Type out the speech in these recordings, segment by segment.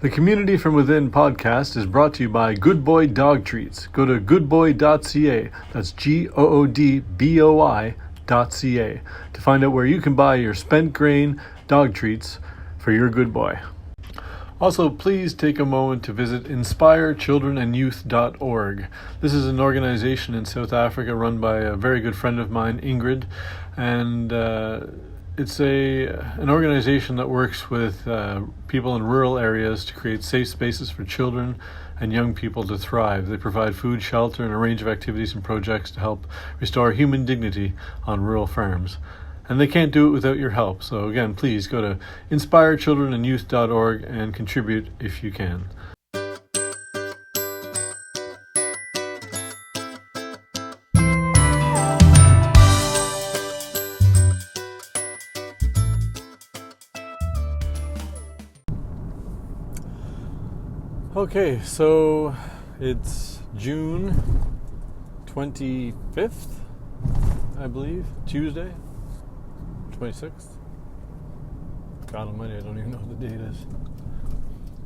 The Community from Within podcast is brought to you by Good Boy Dog Treats. Go to goodboy.ca, that's GOODBOI.ca, to find out where you can buy your spent grain dog treats for your good boy. Also, please take a moment to visit inspirechildrenandyouth.org. This is an organization in South Africa run by a very good friend of mine, Ingrid, and it's an organization that works with people in rural areas to create safe spaces for children and young people to thrive. They provide food, shelter, and a range of activities and projects to help restore human dignity on rural farms. And they can't do it without your help. So again, please go to inspirechildrenandyouth.org and contribute if you can. Okay, so it's June 25th, I believe, Tuesday, 26th. God almighty, I don't even know what the date is.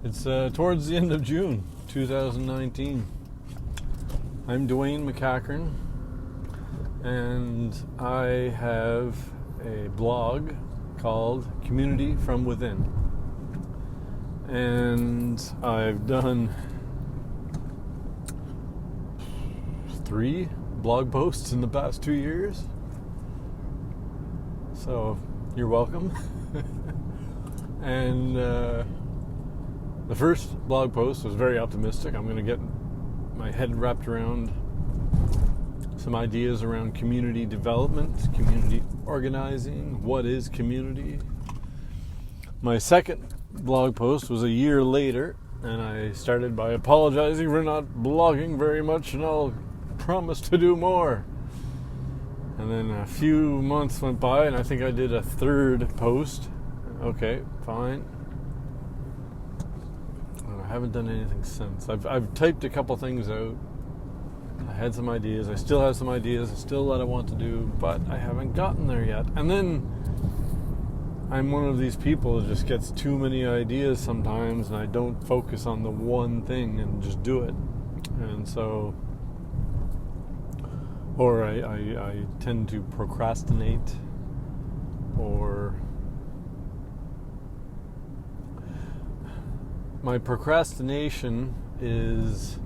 It's towards the end of June, 2019. I'm Dwayne McCachran, and I have a blog called Community from Within. And I've done 3 blog posts in the past 2 years. So you're welcome. And the first blog post was very optimistic. I'm going to get my head wrapped around some ideas around community development, community organizing, what is community. My second blog post was a year later, and I started by apologizing for not blogging very much, and I'll promise to do more. And then a few months went by, and I think I did a third post. Okay, fine. I haven't done anything since. I've typed a couple things out. I had some ideas. I still have some ideas. I still a lot I want to do, but I haven't gotten there yet. And then I'm one of these people that just gets too many ideas sometimes, and I don't focus on the one thing and just do it. And so, or I tend to procrastinate, or my procrastination is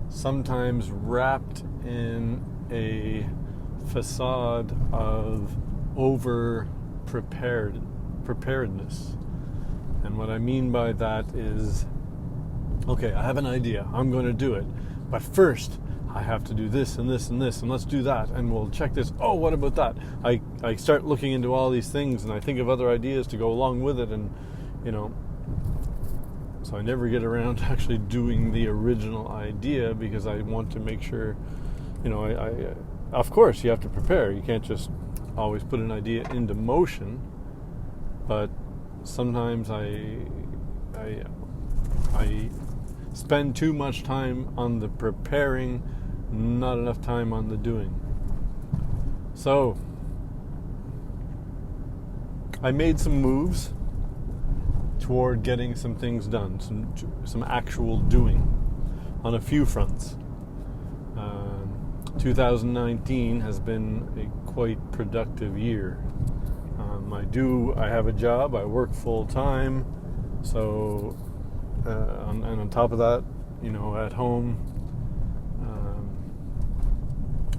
sometimes wrapped in a facade of preparedness. And what I mean by that is, okay, I have an idea, I'm going to do it, but first I have to do this and this and this, and let's do that, and we'll check this. Oh, what about that? I start looking into all these things, and I think of other ideas to go along with it, and so I never get around to actually doing the original idea, because I want to make sure, I of course you have to prepare. You can't just always put an idea into motion. But sometimes I spend too much time on the preparing, not enough time on the doing. So I made some moves toward getting some things done, some actual doing on a few fronts. 2019 has been a quite productive year. I have a job, I work full time, so and on top of that, at home,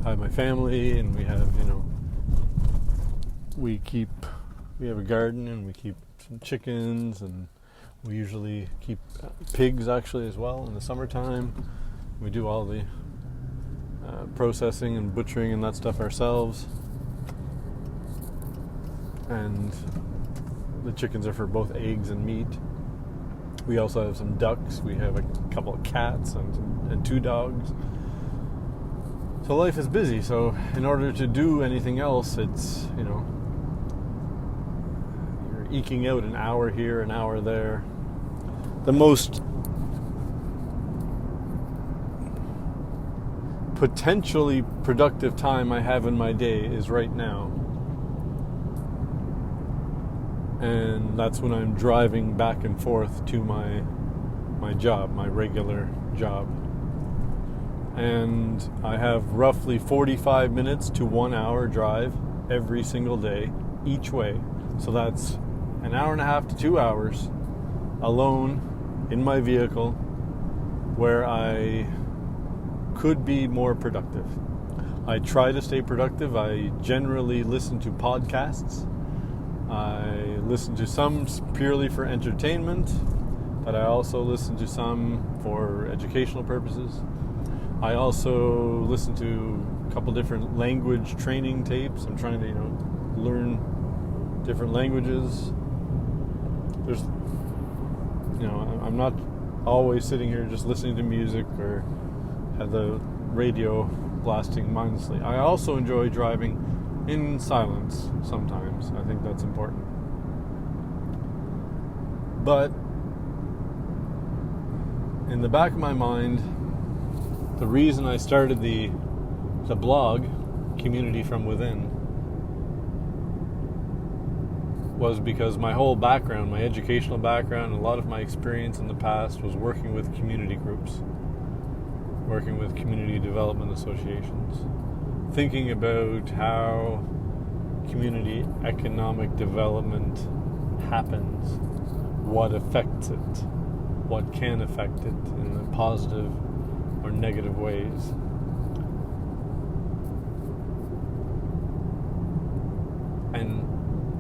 I have my family, and we have, we have a garden, and we keep some chickens, and we usually keep pigs actually as well in the summertime. We do all the processing and butchering and that stuff ourselves. And the chickens are for both eggs and meat. We also have some ducks. We have a couple of cats and 2 dogs. So life is busy. So in order to do anything else, it's, you're eking out an hour here, an hour there. The most potentially productive time I have in my day is right now. And that's when I'm driving back and forth to my job, my regular job. And I have roughly 45 minutes to 1 hour drive every single day, each way. So that's an hour and a half to 2 hours alone in my vehicle where I could be more productive. I try to stay productive. I generally listen to podcasts. I listen to some purely for entertainment, but I also listen to some for educational purposes. I also listen to a couple different language training tapes. I'm trying to, learn different languages. There's, I'm not always sitting here just listening to music or have the radio blasting mindlessly. I also enjoy driving in silence sometimes. I think that's important. But in the back of my mind, the reason I started the blog, Community from Within, was because my whole background, my educational background, a lot of my experience in the past was working with community groups, working with community development associations, thinking about how community economic development happens, what affects it, what can affect it in positive or negative ways. And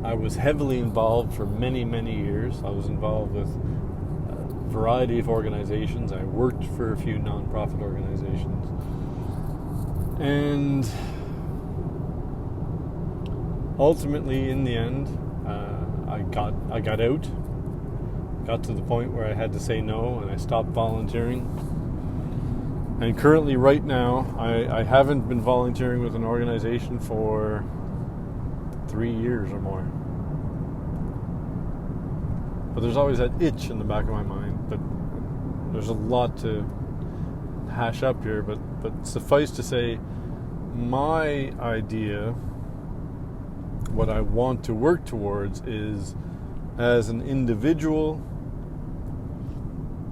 I was heavily involved for many, many years. I was involved with a variety of organizations. I worked for a few nonprofit organizations. And ultimately, in the end, I got out. Got to the point where I had to say no, and I stopped volunteering. And currently, right now, I haven't been volunteering with an organization for 3 years or more. But there's always that itch in the back of my mind. But there's a lot to hash up here. But suffice to say, my idea, what I want to work towards is, as an individual,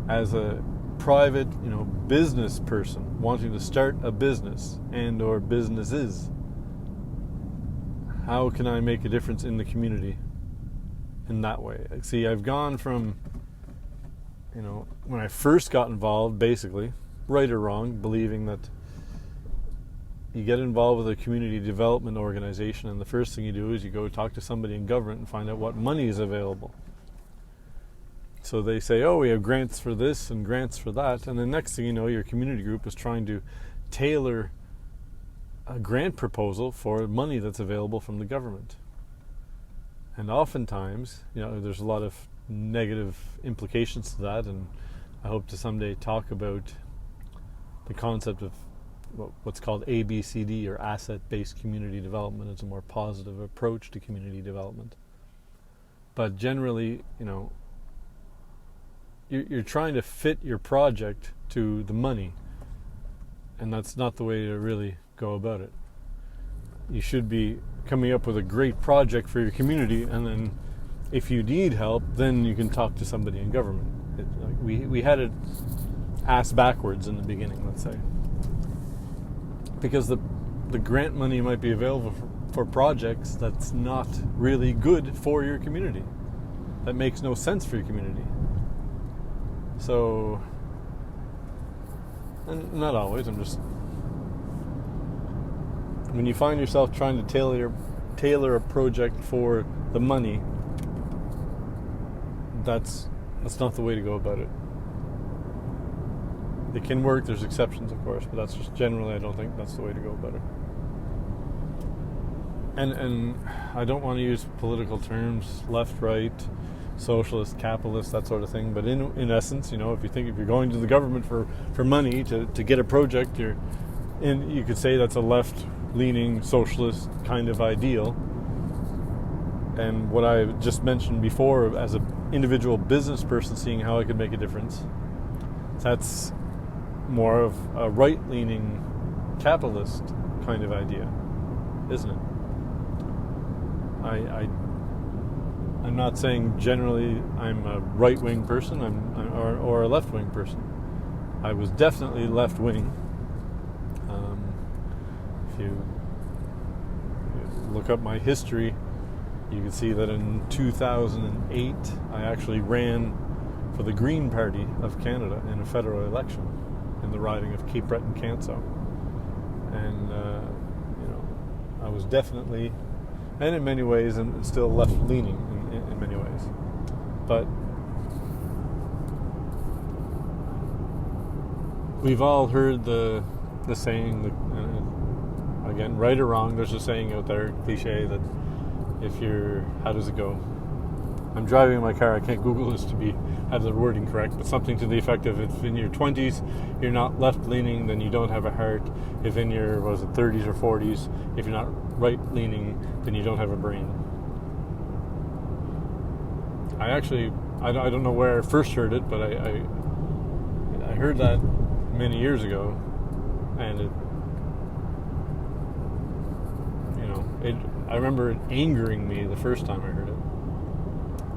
as a private, business person wanting to start a business and or businesses, how can I make a difference in the community in that way? See, I've gone from, when I first got involved, basically, right or wrong, believing that you get involved with a community development organization and the first thing you do is you go talk to somebody in government and find out what money is available. So they say, oh, we have grants for this and grants for that. And the next thing you know, your community group is trying to tailor a grant proposal for money that's available from the government. And oftentimes, there's a lot of negative implications to that. And I hope to someday talk about the concept of what's called ABCD, or asset-based community development. It's a more positive approach to community development. But generally, you're trying to fit your project to the money, and that's not the way to really go about it. You should be coming up with a great project for your community, and then if you need help, then you can talk to somebody in government. We had it ass backwards in the beginning, let's say, because the grant money might be available for projects that's not really good for your community, that makes no sense for your community. So, and not always, when you find yourself trying to tailor a project for the money, that's not the way to go about it. It can work, there's exceptions of course, but that's just generally, I don't think that's the way to go about it. And I don't want to use political terms, left, right, socialist, capitalist, that sort of thing, but in essence, if you're going to the government for money to get a project, you could say that's a left-leaning socialist kind of ideal. And what I just mentioned before, as an individual business person seeing how I could make a difference, that's more of a right-leaning capitalist kind of idea, isn't it? I'm not saying generally I'm a right-wing person or a left-wing person. I was definitely left-wing. If you look up my history, you can see that in 2008 I actually ran for the Green Party of Canada in a federal election in the riding of Cape Breton-Canso. And, I was definitely, and in many ways, and still left-leaning in many ways. But we've all heard the saying, again, right or wrong, there's a saying out there, cliche, that if you're, how does it go? I'm driving in my car, I can't Google this to have the wording correct, but something to the effect of, if in your 20s you're not left-leaning, then you don't have a heart. If in your, 30s or 40s, if you're not right-leaning, then you don't have a brain. I don't know where I first heard it, but I heard that many years ago, and I remember it angering me the first time I heard it.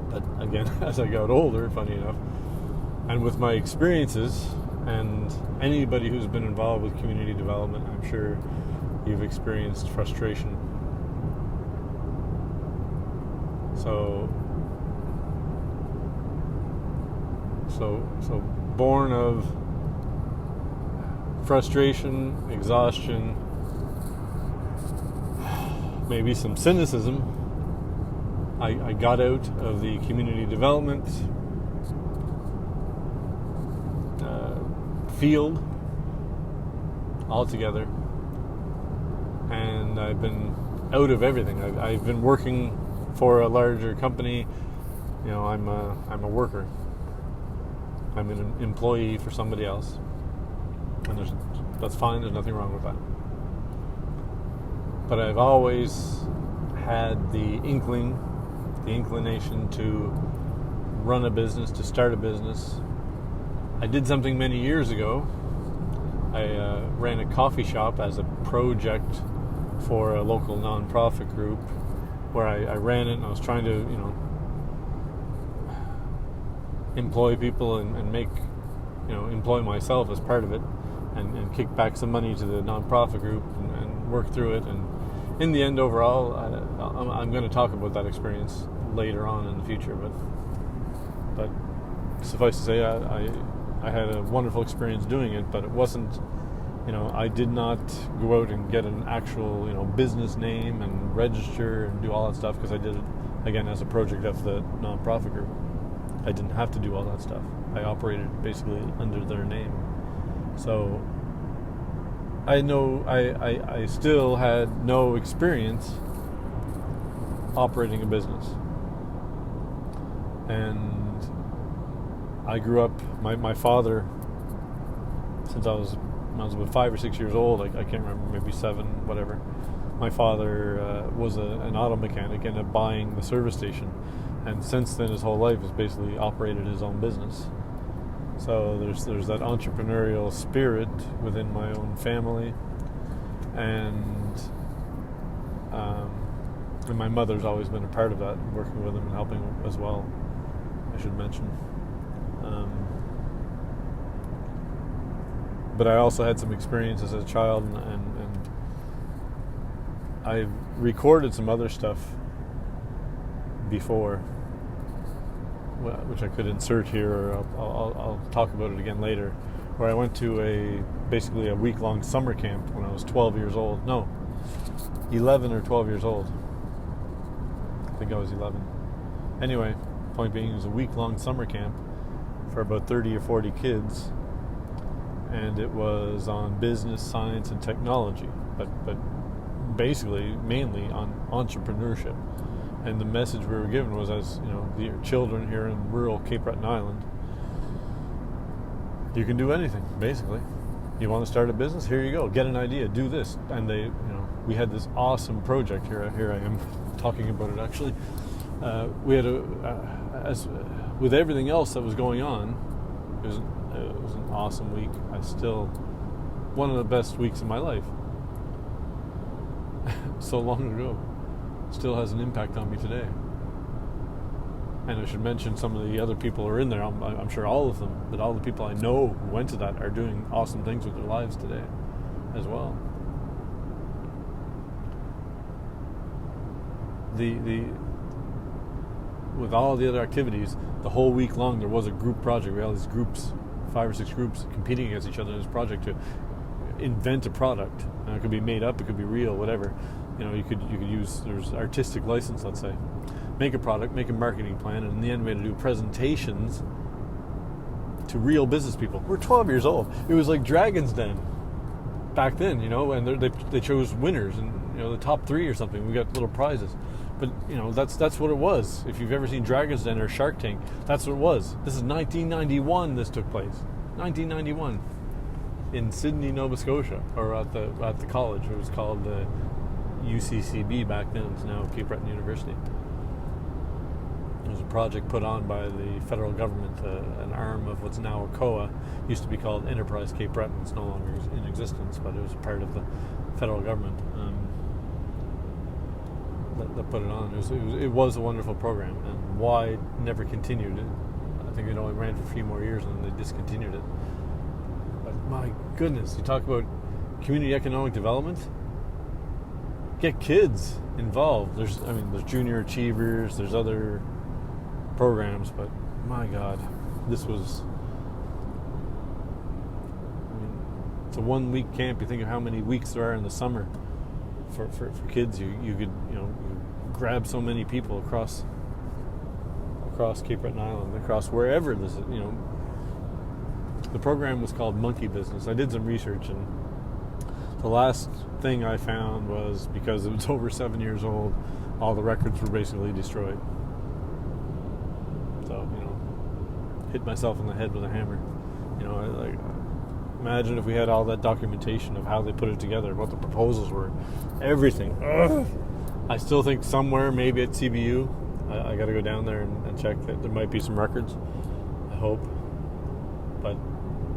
But again, as I got older, funny enough, and with my experiences, and anybody who's been involved with community development, I'm sure you've experienced frustration. So born of frustration, exhaustion, maybe some cynicism, I got out of the community development field altogether, and I've been out of everything. I've been working for a larger company. I'm a worker. I'm an employee for somebody else, and that's fine. There's nothing wrong with that. But I've always had the inclination to run a business, to start a business. I did something many years ago. I ran a coffee shop as a project for a local nonprofit group, where I ran it, and I was trying to, employ people and make, employ myself as part of it, and kick back some money to the nonprofit group and work through it. And in the end, overall, I'm going to talk about that experience later on in the future. But suffice to say, I had a wonderful experience doing it. But it wasn't, I did not go out and get an actual, business name and register and do all that stuff, because I did it again as a project of the nonprofit group. I didn't have to do all that stuff. I operated basically under their name. So I know I still had no experience operating a business. And I grew up, my father, since I was about 5 or 6 years old, I can't remember, maybe 7, whatever. My father was an auto mechanic, ended up buying the service station. And since then, his whole life has basically operated his own business. So there's that entrepreneurial spirit within my own family, and my mother's always been a part of that, working with him and helping as well, I should mention. But I also had some experiences as a child, and I've recorded some other stuff before, which I could insert here, or I'll talk about it again later, where I went to basically a week-long summer camp when I was 12 years old. No, 11 or 12 years old. I think I was 11. Anyway, point being, it was a week-long summer camp for about 30 or 40 kids, and it was on business, science, and technology, but basically mainly on entrepreneurship. And the message we were given was, as the children here in rural Cape Breton Island, you can do anything, basically. You want to start a business? Here you go. Get an idea. Do this. And we had this awesome project here. Here I am talking about it, actually. We had as with everything else that was going on, it was an awesome week. One of the best weeks of my life. So long ago. Still has an impact on me today. And I should mention some of the other people who are in there. I'm sure all of them, but all the people I know who went to that are doing awesome things with their lives today as well. With all the other activities, the whole week long there was a group project. We had all these groups, 5 or 6 groups, competing against each other in this project to invent a product. It could be made up, it could be real, whatever. You could use, there's artistic license, let's say. Make a product, make a marketing plan, and in the end we had to do presentations to real business people. We're 12 years old. It was like Dragon's Den back then, and they chose winners, and the top 3 or something. We got little prizes. But that's what it was. If you've ever seen Dragon's Den or Shark Tank, that's what it was. This is 1991. This took place, 1991, in Sydney, Nova Scotia, or at the college. It was called the UCCB back then. It's now Cape Breton University. It was a project put on by the federal government, an arm of what's now ACOA. It used to be called Enterprise Cape Breton. It's no longer in existence, but it was part of the federal government that put it on. It was a wonderful program, and why never continued it? I think it only ran for a few more years and then they discontinued it. But my goodness, you talk about community economic development. Get kids involved. There's junior achievers, there's other programs, but my God, this was. It's a 1-week camp. You think of how many weeks there are in the summer for kids. You could grab so many people across Cape Breton Island, across wherever this is. The program was called Monkey Business. I did some research, and the last thing I found was, because it was over 7 years old, all the records were basically destroyed. So, hit myself in the head with a hammer. Imagine if we had all that documentation of how they put it together, what the proposals were, everything. Ugh. I still think somewhere, maybe at CBU, I got to go down there and check that there might be some records. I hope. But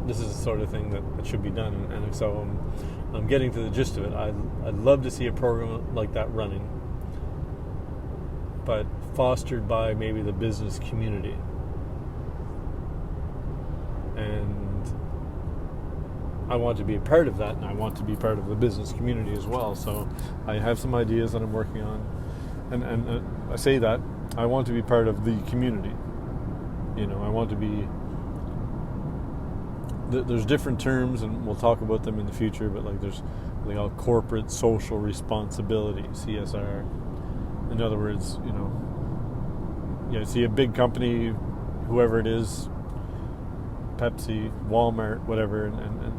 this is the sort of thing that should be done, and so I'm getting to the gist of it. I'd love to see a program like that running, but fostered by maybe the business community. And I want to be a part of that, and I want to be part of the business community as well. So I have some ideas that I'm working on, and I say that I want to be part of the community. I want to be. There's different terms, and we'll talk about them in the future. But there's what they call corporate social responsibility, CSR. In other words, see a big company, whoever it is, Pepsi, Walmart, whatever, and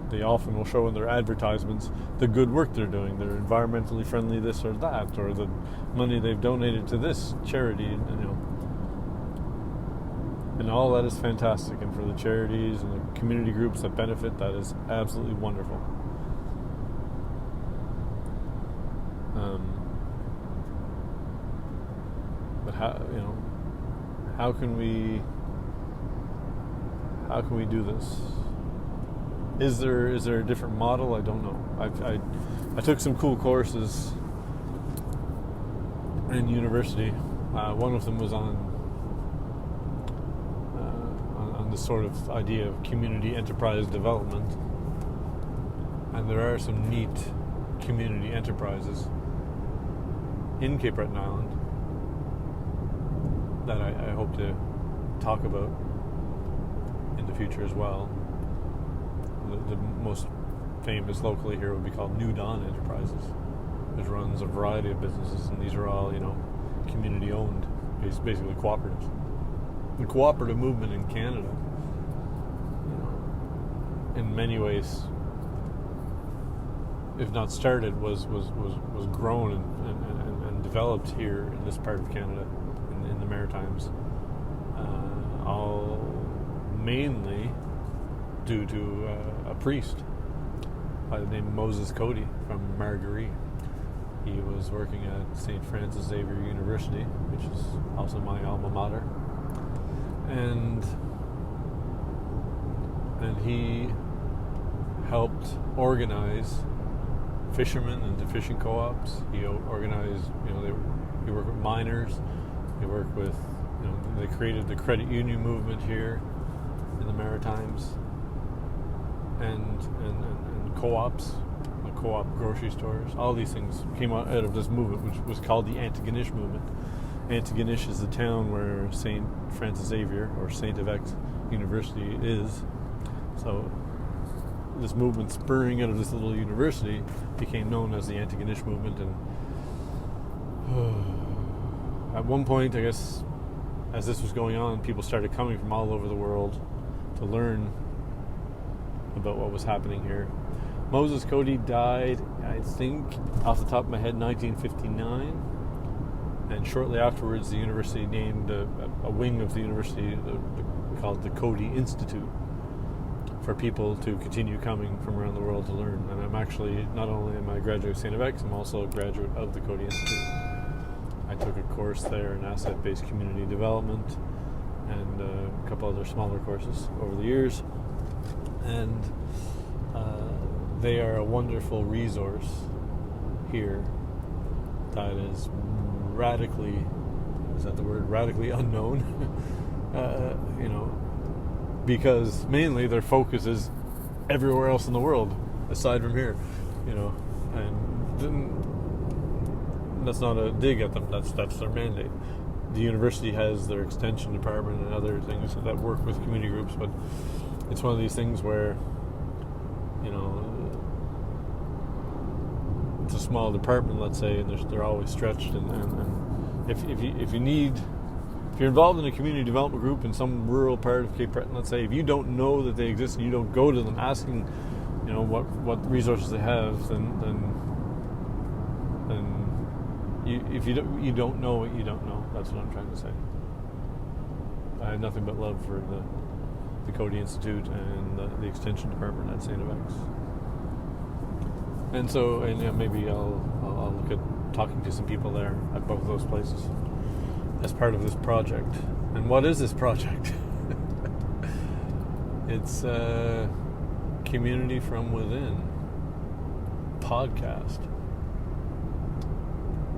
they often will show in their advertisements the good work they're doing. They're environmentally friendly, this or that, or the money they've donated to this charity, and all that is fantastic. And for the charities and the community groups that benefit, that is absolutely wonderful. But how can we do this? Is there a different model? I don't know. I took some cool courses in university. One of them was on this sort of idea of community enterprise development, and there are some neat community enterprises in Cape Breton Island that I hope to talk about in the future as well. The most famous locally here would be called New Dawn Enterprises, which runs a variety of businesses, and these are all, community owned, basically cooperatives. The cooperative movement in Canada, in many ways, if not started, was grown and developed here in this part of Canada, in the Maritimes, all mainly due to a priest by the name of Moses Cody from Margaree. He was working at St. Francis Xavier University, which is also my alma mater, and he helped organize fishermen into fishing co-ops. He organized, he worked with miners. He worked with They created the credit union movement here in the Maritimes, and co-ops, the co-op grocery stores. All these things came out of this movement, which was called the Antigonish movement. Antigonish is the town where St. Francis Xavier, or St. Évêque University is. So this movement spurring out of this little university became known as the Antigonish movement. And at one point, I guess, as this was going on, people started coming from all over the world to learn about what was happening here. Moses Cody died, I think, off the top of my head, 1959. And shortly afterwards, the university named a wing of the university called the Cody Institute for people to continue coming from around the world to learn. And I'm actually, not only am I a graduate of St. Évêque, I'm also a graduate of the Cody Institute. I took a course there in asset-based community development and a couple other smaller courses over the years. And they are a wonderful resource here that is radically unknown, because mainly their focus is everywhere else in the world aside from here, and that's not a dig at them. That's their mandate. The university has their extension department and other things that work with community groups, but it's one of these things where it's a small department, let's say, and they're always stretched. And if you're involved in a community development group in some rural part of Cape Breton, let's say, if you don't know that they exist and you don't go to them asking, what resources they have, then if you don't know what you don't know. That's what I'm trying to say. I have nothing but love for the Cody Institute and the Extension Department at St. Évêque. And so, maybe I'll look at talking to some people there at both of those places as part of this project. And what is this project? It's Community from Within podcast.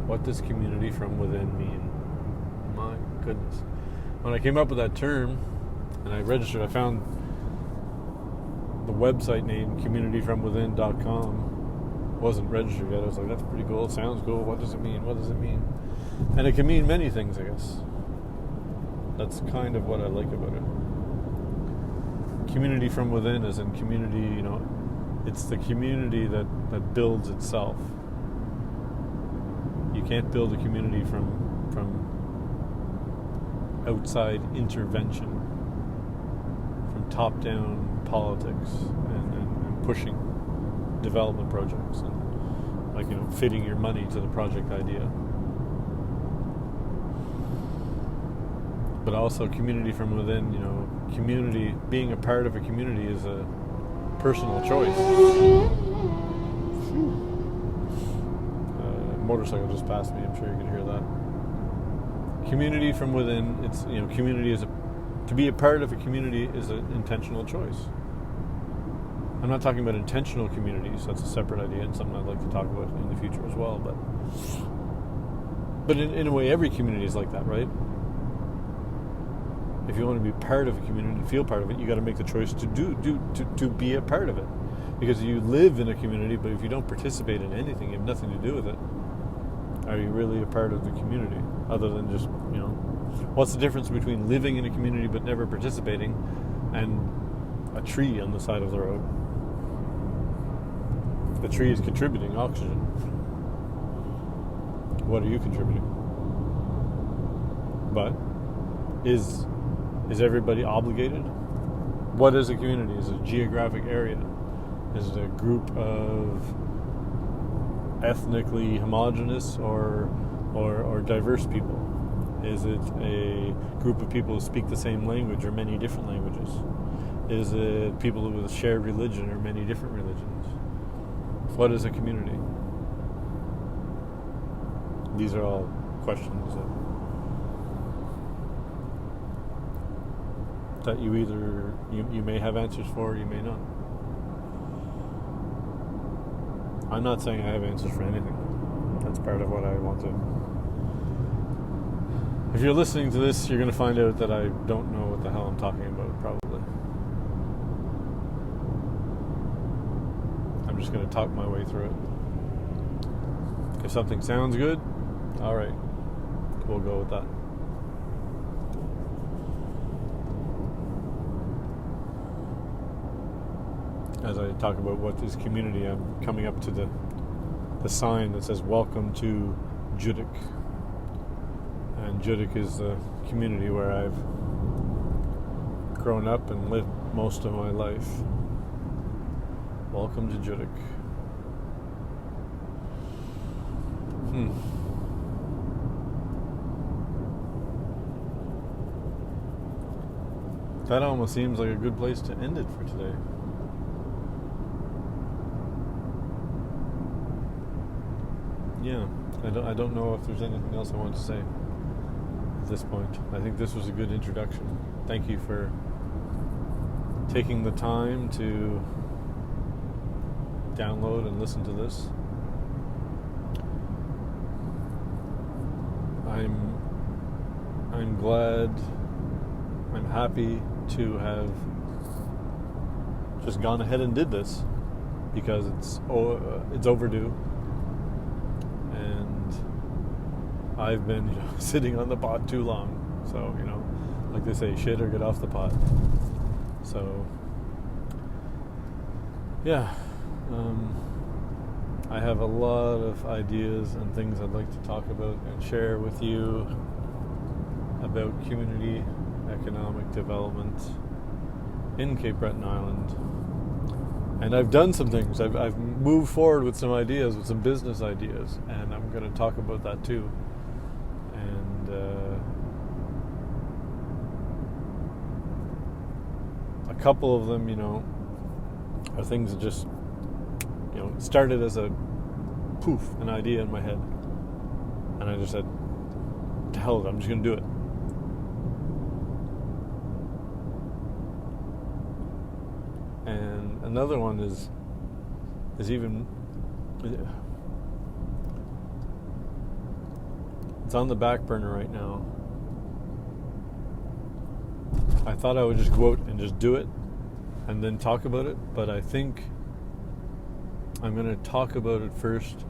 What does community from within mean? My goodness. When I came up with that term and I registered, I found the website name communityfromwithin.com wasn't registered yet. I was like, that's pretty cool. It sounds cool. What does it mean? What does it mean? And it can mean many things, I guess. That's kind of what I like about it. Community from within, as in community, it's the community that builds itself. You can't build a community from outside intervention, from top-down politics and pushing development projects and fitting your money to the project idea. But also community from within, community, being a part of a community is a personal choice. Motorcycle just passed me. I'm sure you can hear that. Community from within, it's, community is to be a part of a community is an intentional choice. I'm not talking about intentional communities. That's a separate idea and something I'd like to talk about in the future as well. But in a way, every community is like that, right? If you want to be part of a community, feel part of it, you got to make the choice to be a part of it. Because you live in a community, but if you don't participate in anything, you have nothing to do with it. Are you really a part of the community? Other than just, what's the difference between living in a community but never participating and a tree on the side of the road? The tree is contributing oxygen. What are you contributing? But is everybody obligated? What is a community? Is it a geographic area? Is it a group of ethnically homogenous or diverse people? Is it a group of people who speak the same language or many different languages? Is it people with a shared religion or many different religions? What is a community? These are all questions that you either you may have answers for or you may not. I'm not saying I have answers for anything. That's part of what I want to If you're listening to this, you're going to find out that I don't know what the hell I'm talking about, probably. I'm just going to talk my way through it. If something sounds good, all right, we'll go with that. As I talk about what is community, I'm coming up to the sign that says "Welcome to Judic," and Judic is the community where I've grown up and lived most of my life. Welcome to Judic. That almost seems like a good place to end it for today. Yeah, I don't know if there's anything else I want to say at this point. I think this was a good introduction. Thank you for taking the time to download and listen to this. I'm glad, I'm happy to have just gone ahead and did this, because it's overdue, and I've been sitting on the pot too long. So, like they say, shit or get off the pot. So yeah, I have a lot of ideas and things I'd like to talk about and share with you about community economic development in Cape Breton Island. And I've done some things. I've moved forward with some ideas, with some business ideas, and I'm going to talk about that too. And a couple of them, are things that just, started as an idea in my head. And I just said, to hell with it, I'm just going to do it. And another one is even, it's on the back burner right now. I thought I would just go out and just do it and then talk about it, but I think I'm going to talk about it first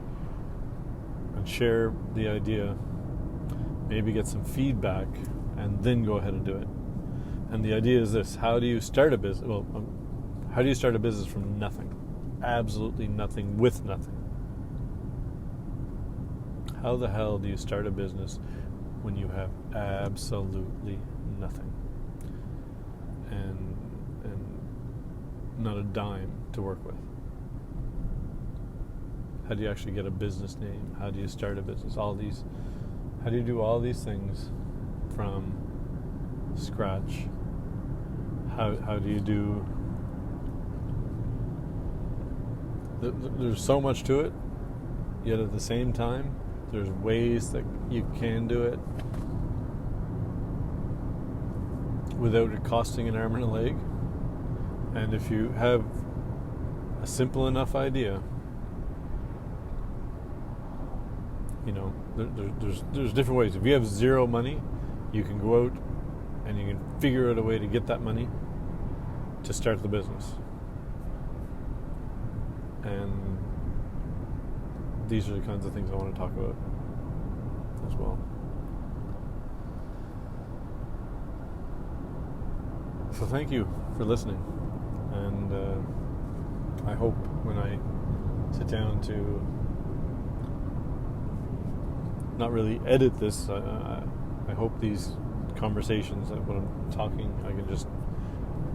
and share the idea, maybe get some feedback, and then go ahead and do it. And the idea is this: how do you start a business? Well, how do you start a business from nothing? Absolutely nothing, with nothing. How the hell do you start a business when you have absolutely nothing? And not a dime to work with? How do you actually get a business name? How do you start a business? How do you do all these things from scratch? How do you do... There's so much to it, yet at the same time, there's ways that you can do it without it costing an arm and a leg. And if you have a simple enough idea, there's different ways. If you have zero money, you can go out and you can figure out a way to get that money to start the business. And these are the kinds of things I want to talk about as well. So thank you for listening. And I hope when I sit down to not really edit this, I hope these conversations, when I'm talking, I can just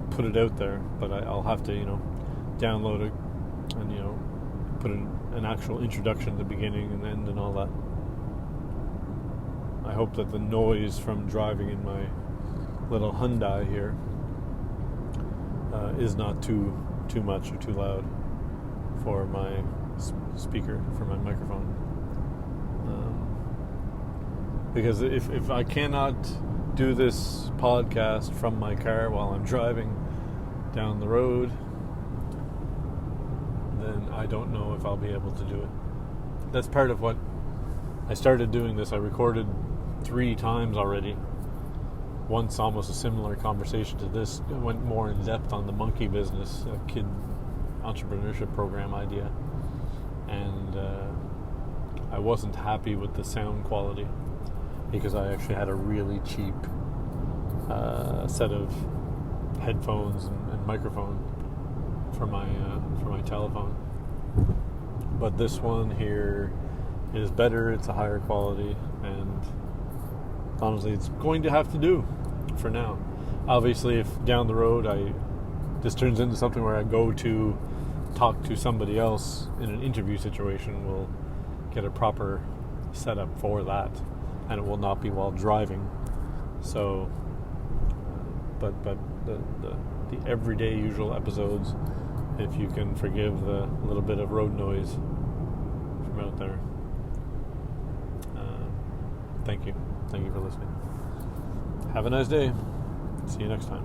put it out there. But I'll have to, download it and, put an actual introduction at the beginning and end and all that. I hope that the noise from driving in my little Hyundai here is not too much or too loud for my speaker, for my microphone. Because if I cannot do this podcast from my car while I'm driving down the road, then I don't know if I'll be able to do it. That's part of what I started doing this. I recorded 3 times already. Once almost a similar conversation to this. It went more in depth on the monkey business, a kid entrepreneurship program idea. And I wasn't happy with the sound quality because I actually had a really cheap set of headphones and microphone for my telephone. But this one here is better, it's a higher quality, and honestly it's going to have to do for now. Obviously if down the road this turns into something where I go to talk to somebody else in an interview situation, we'll get a proper setup for that, and it will not be while driving. So but the everyday usual episodes, if you can forgive the little bit of road noise from out there. Thank you for listening. Have a nice day. See you next time.